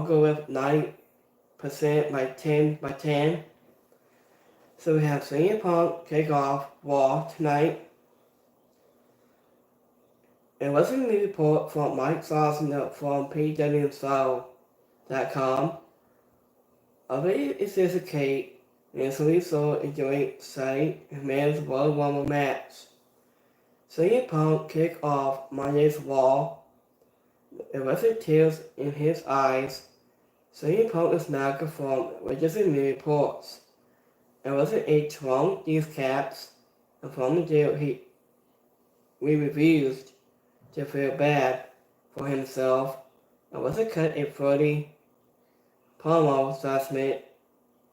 I'll go with 90% by 10 by 10. So we have CM Punk kick off Raw tonight. It was a new report from Mike Sosna from PWSoul.com. I believe it is a case, and so we saw a joint site and men's World Rumble match. CM Punk kicked off Monday's Raw. It wasn't tears in his eyes. CM Punk is now confirmed with just a new reports. It wasn't a trunk these caps, and from the deal we refused to feel bad for himself. It wasn't cut a 30 promo assessment.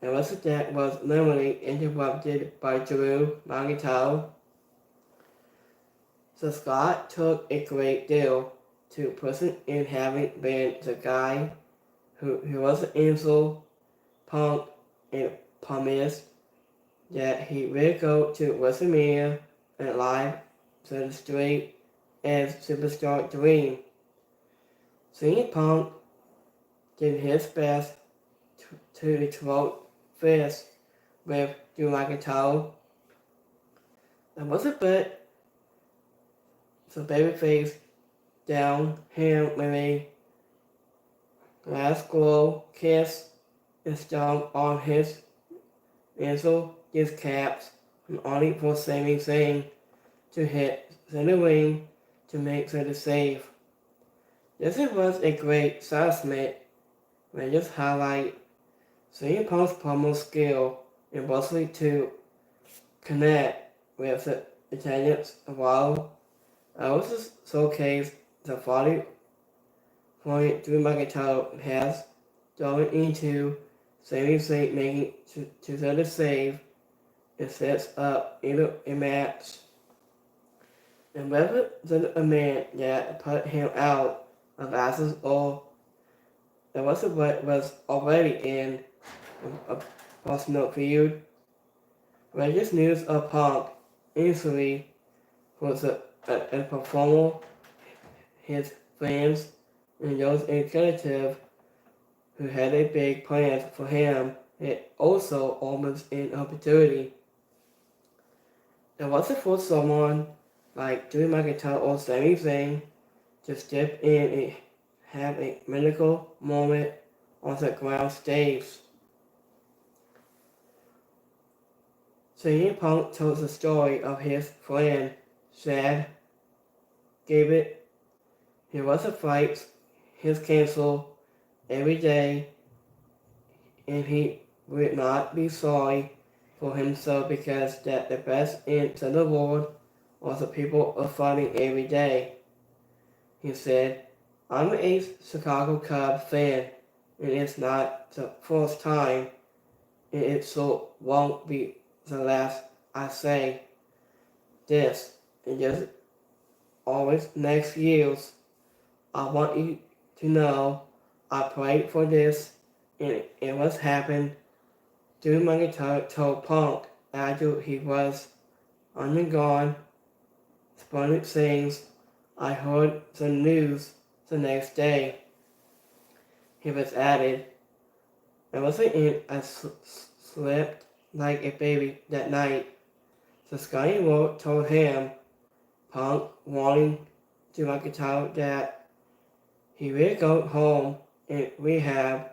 It wasn't that was literally interrupted by Drew McIntyre. So Scott took a great deal to person in having been the guy who was an insult, Punk, and promised that he would go to WrestleMania and live to the street as Superstar Dream. CM Punk did his best to throat fist with Drew McIntyre. It was a bit so babyface down him with a glass glow kiss and stung on his ankle, his caps, and only for saving thing to hit center ring to make the save. This was a great assessment and just highlight CM Punk's promo skill and mostly to connect with the attendance while I also showcased the 40-point Drew McIntyre has thrown into saving Saint making to the save and sets up a match. And whether a man that put him out of Access or it wasn't what was already in a personal feud. Latest news of Punk instantly was a performer, his fans, and those executives who had a big plan for him had also almost an opportunity. It wasn't for someone like Drew McIntyre or Sami Zayn to step in and have a medical moment on the ground stage. CM Punk tells the story of his friend, Chad Gable. He was a fight, his cancel every day, and he would not be sorry for himself because that the best in the world was the people are fighting every day. He said, I'm a Chicago Cubs fan, and it's not the first time, and it so won't be the last I say this, and just always next years. I want you to know I prayed for this, and it was happened. Drew McIntyre told Punk after he was undergone splendid things. I heard the news the next day. He was added, it wasn't in I slept like a baby that night. So Scotty Moore told him, Punk wanting to McIntyre that he will go home and rehab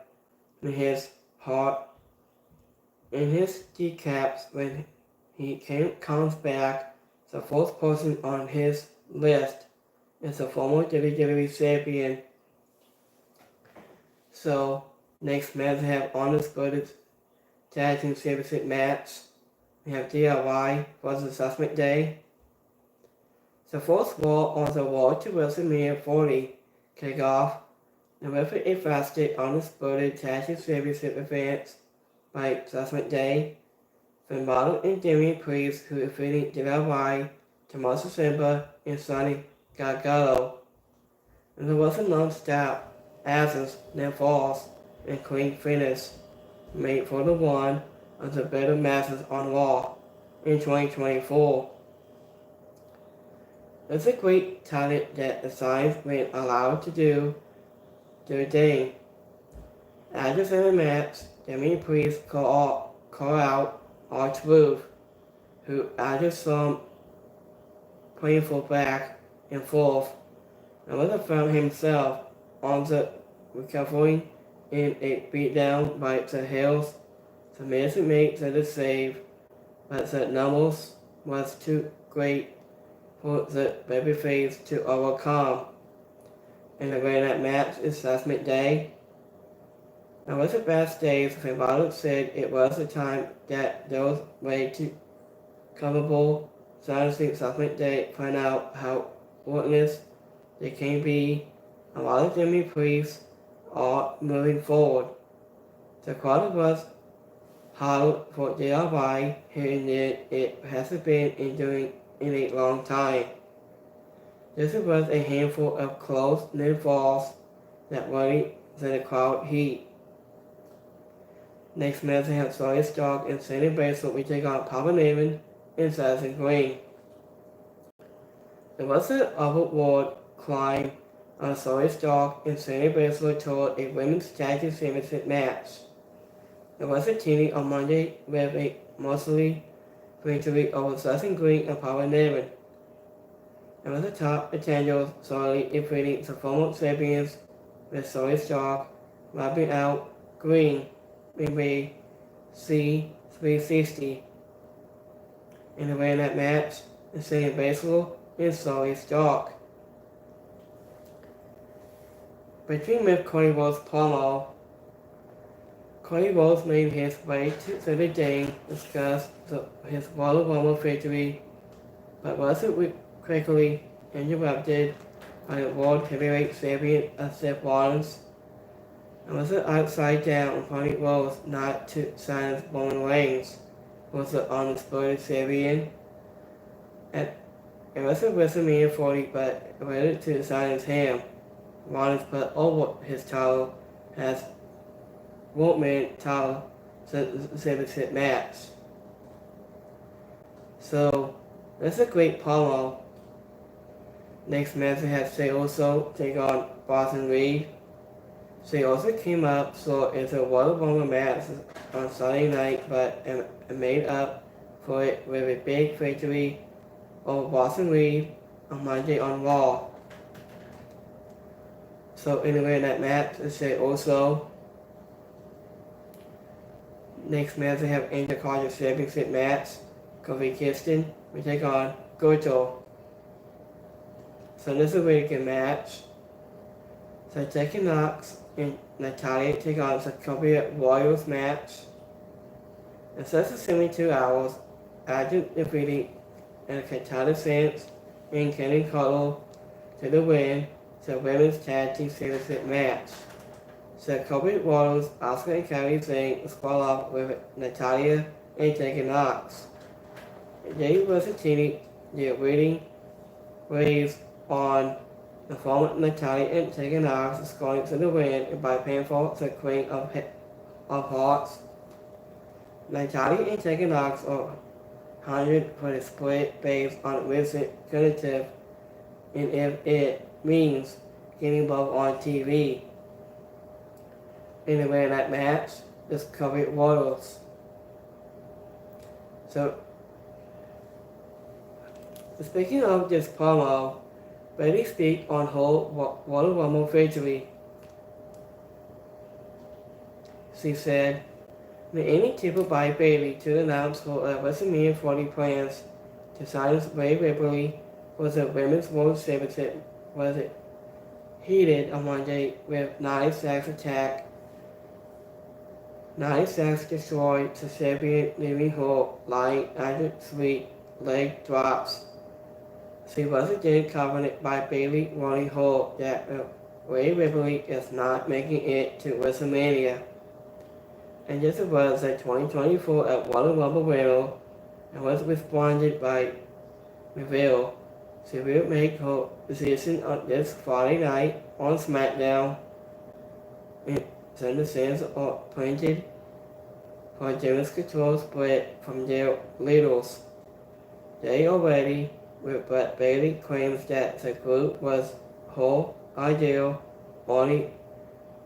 in his heart and his kneecaps when he comes back. The fourth person on his list is the former WWE champion. So next match we have undisputed tag team championship match. We have DIY versus Judgment Day. The fourth Raw on the Road to WrestleMania 40 kick off and with a fasted undisputed tag team championship advance by Judgment Day. Finn Balor and Damian Priest who defeated DIY, Tommaso Ciampa, and Sonny Gargano. And there was a non-stop absence, then falls, and clean finish made for the one of the better matches on Raw in 2024. It's a great talent that the Signs been allowed to do their thing. After 7 match, Damian Priest called out R-Truth, who after some painful back and forth, Melissa found himself on the recovery in a beatdown by the Hills. The Miz made the save, but the numbers was too great for the babyface to overcome. In the way that match is Judgment Day. Melissa backstage, Violet said it was the time that those way to coverable Dynasty Judgment Day find out how worthless they can be. A lot of Jimmy Priests are moving forward. The crowd was hot for DIY here and there. It hasn't been in a long time. This was a handful of close knit falls that really set the crowd heat. Next match, they have Sawyer Stark and Sandy Baszler. We take on Papa Newman and Sassy Green. It was an upward climb on Sawyer Stark and Sandy Baszler toward a women's tag team championship match. It was a team on Monday with a mostly victory over Sassy Green and Papa Newman. It was the top contenders, solely defeating the former champions with Sawyer Stark wiping out Green with C360. In the winning that match, the Sandy Baszler and Sawyer Stark. Between with Cody Rhodes promo, Cody Rhodes made his way to the ring, discussed his Royal Rumble victory, but wasn't quickly interrupted by the World Heavyweight Champion Seth Rollins, and was upside down upon Rhodes not to silence Roman Reigns, who was the undisputed champion. It was a WrestleMania 40, but related to silence him. Rollins put over his title as Worldman title championship match. So that's a great promo. Next match we have Jey Uso take on Bronson Reed. Jey Uso came up, so it's a Royal Rumble match on Sunday night, but made up for it with a big victory over Bronson Reed on Monday on Raw. So anyway, in that match is Jey Uso. Next match we have Intercontinental Championship match. Kofi Kingston we take on Goto. So this is a really good match. So Tekken Knox and Natalya take on the Columbia Royals match. It says it's 72 hours after defeating Katana Sands and Kenny Cuttle to the win the women's tag team championship match. So Columbia Royals, Asuka and Kairi Sane square off with Natalya and Tekken Knox. They was a team they're waiting raised on the former Natalya and Tekken Knox scoring to the win by pinfall the Queen of Hearts. Natalya and Tekken Knox are 100 for the split based on recent competitive, and if it means getting both on TV. In the way of that match, Discovery Royals. So, speaking of this promo, Bayley speak on whole Royal Rumble victory. She said, "May any tipple by Bayley to announce her WrestleMania 40 plans to silence Rhea Ripley for the Women's World Championship was it heated on Monday with 9 sacks attack. 9 sacks destroyed the champion, leaving her lying after 3 leg drops. She was again confident by Bayley warning her that Rhea Ripley is not making it to WrestleMania. And this was the 2024 at Royal Rumble winner and was responded by Reveal. She will make her decision on this Friday night on SmackDown. And Thunder Sands are planted for James Control split from their leaders. They are ready, but Bayley claims that the group was her idea, only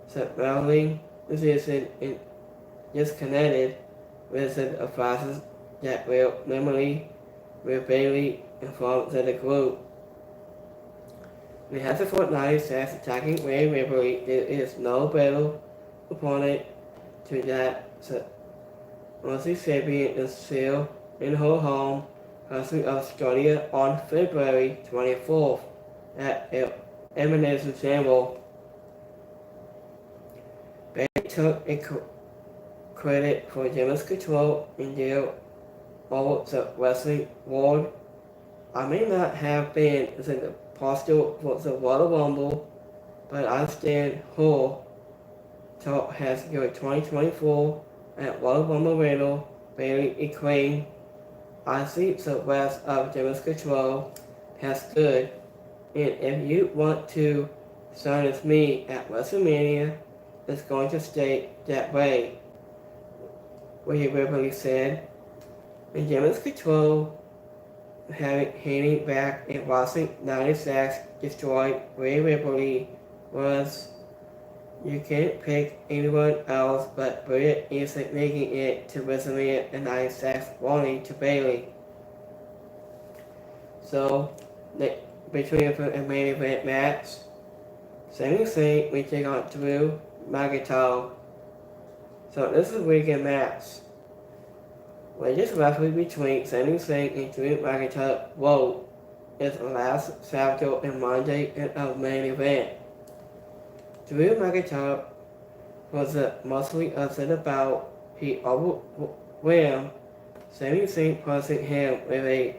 surrounding is disconnected with the forces that will normally will Bailey inform the group. It has a fortnight says attacking Ray Ripley. There is no battle opponent to that. So, Mercy Sapien is still in her home country of Australia on February 24th at Eminence Chamber. Bailey took a credit for Gemma's control in their over the wrestling world. I may not have been the posture for the Royal Rumble, but I stand her talk has your 2024 at Royal Rumble winner Bailey Equine. I see the rest of Gemma's control has good, and if you want to sign with me at WrestleMania, it's going to stay that way. Rhea Ripley said. And Gemma's control hanging back in Wrestling 96 destroyed Rhea Ripley was you can't pick anyone else but Bria isn't making it to WrestleMania in 96 warning to Bailey. So between a main event match, Sami Zayn we take on Drew McIntyre. So this is a weekend match. Latest rivalry between Sami Zayn and Drew McIntyre Road is last Saturday and Monday in a main event. Drew McIntyre was mostly upset about he overwhelmed Sami Zayn, pressing him with a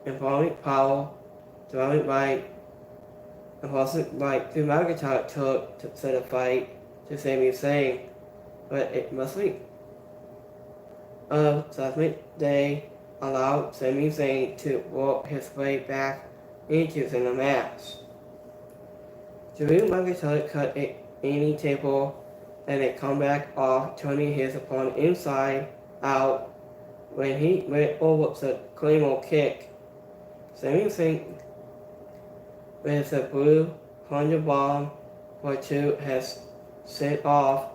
involving power, throwing right, and wasn't like Drew McIntyre took to set a fight to Sami Zayn, but it mostly Judgment Day allowed Sami Zayn to work his way back into the match. Drew McIntyre cut any table and a comeback off, turning his opponent inside out when he went over the Claymore kick. Sami Zayn with the blue Honda bomb for two has sent off,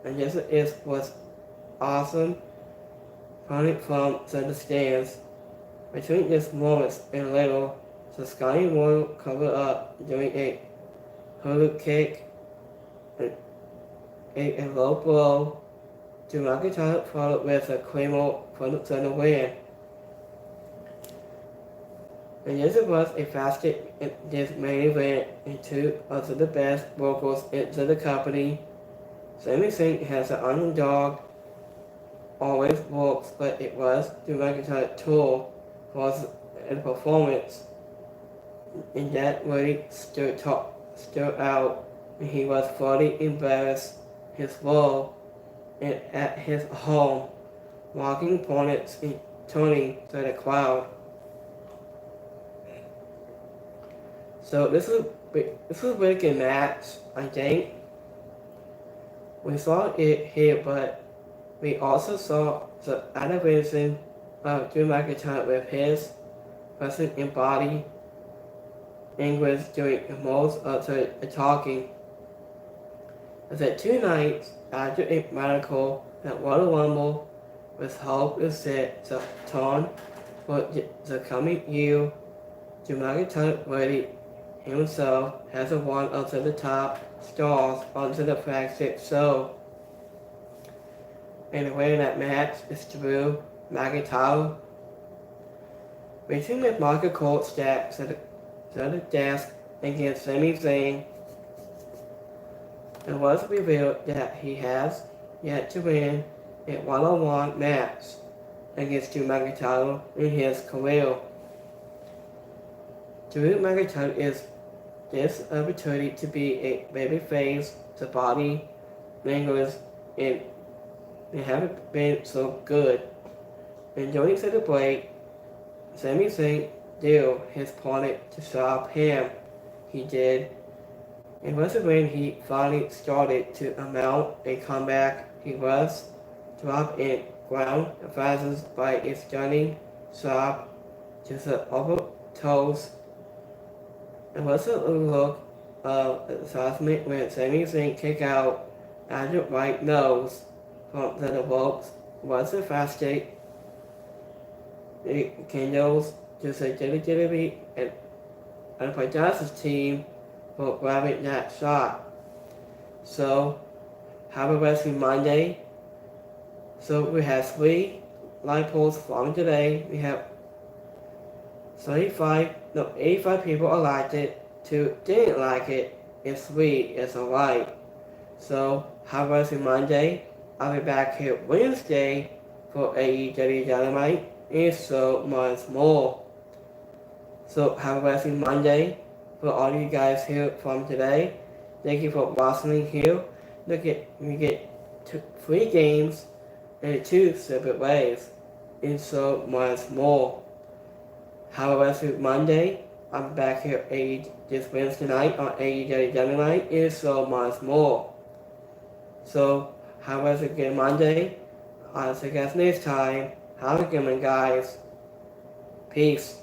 and this was awesome. Running from the stands. Between this moment and later, the Sky Royal covered up doing a hula kick and a low blow to McIntyre, followed with a Claymore for the win. And this was a fastest in this main event, and two of the best workers in the company. Sami Zayn has an underdog always works, but it was the McIntyre tour was a performance, and that really stood out. And he was fully embarrassed his role and at his home, walking opponents and turning to the crowd. So this is a really good match, I think. We saw it here, but we also saw the elevation of Drew McIntyre with his wrestling in body and was doing most of the talking. The 2 nights after a miracle at Royal Rumble with hope is set the tone for the coming year. Drew McIntyre ready himself as one of the top stars on the flagship show. And winning that match is Drew McIntyre. Reaching with Michael Cole steps to the desk against Sami Zayn. It was revealed that he has yet to win a one-on-one match against Drew McIntyre in his career. Drew McIntyre is this opportunity to be a babyface, the body language, and they haven't been so good. And during the break, Sami Zayn did his opponent to stop him. He did. It was when he finally started to mount a comeback. He was dropped in ground advances by a stunning shot to the upper toes. It was a look of excitement when Sami Zayn kicked out as you might knows from the votes was the fastest the Candles just a jelly beat and for Josh's team for grabbing that shot. So have a wrestling Monday. So we have 3 live polls from today. We have 85 people liked it, 2 didn't like it, and 3 is alright. So have a wrestling Monday. I'll be back here Wednesday for AEW Dynamite and so much more. So have a wrestling Monday for all you guys here from today. Thank you for watching here. We get 3 games in 2 separate ways and so much more. Have a wrestling Monday. I'm back here this Wednesday night on AEW Dynamite and so much more. So have a wrestling Monday. I'll see you guys next time. Have a good one, guys. Peace.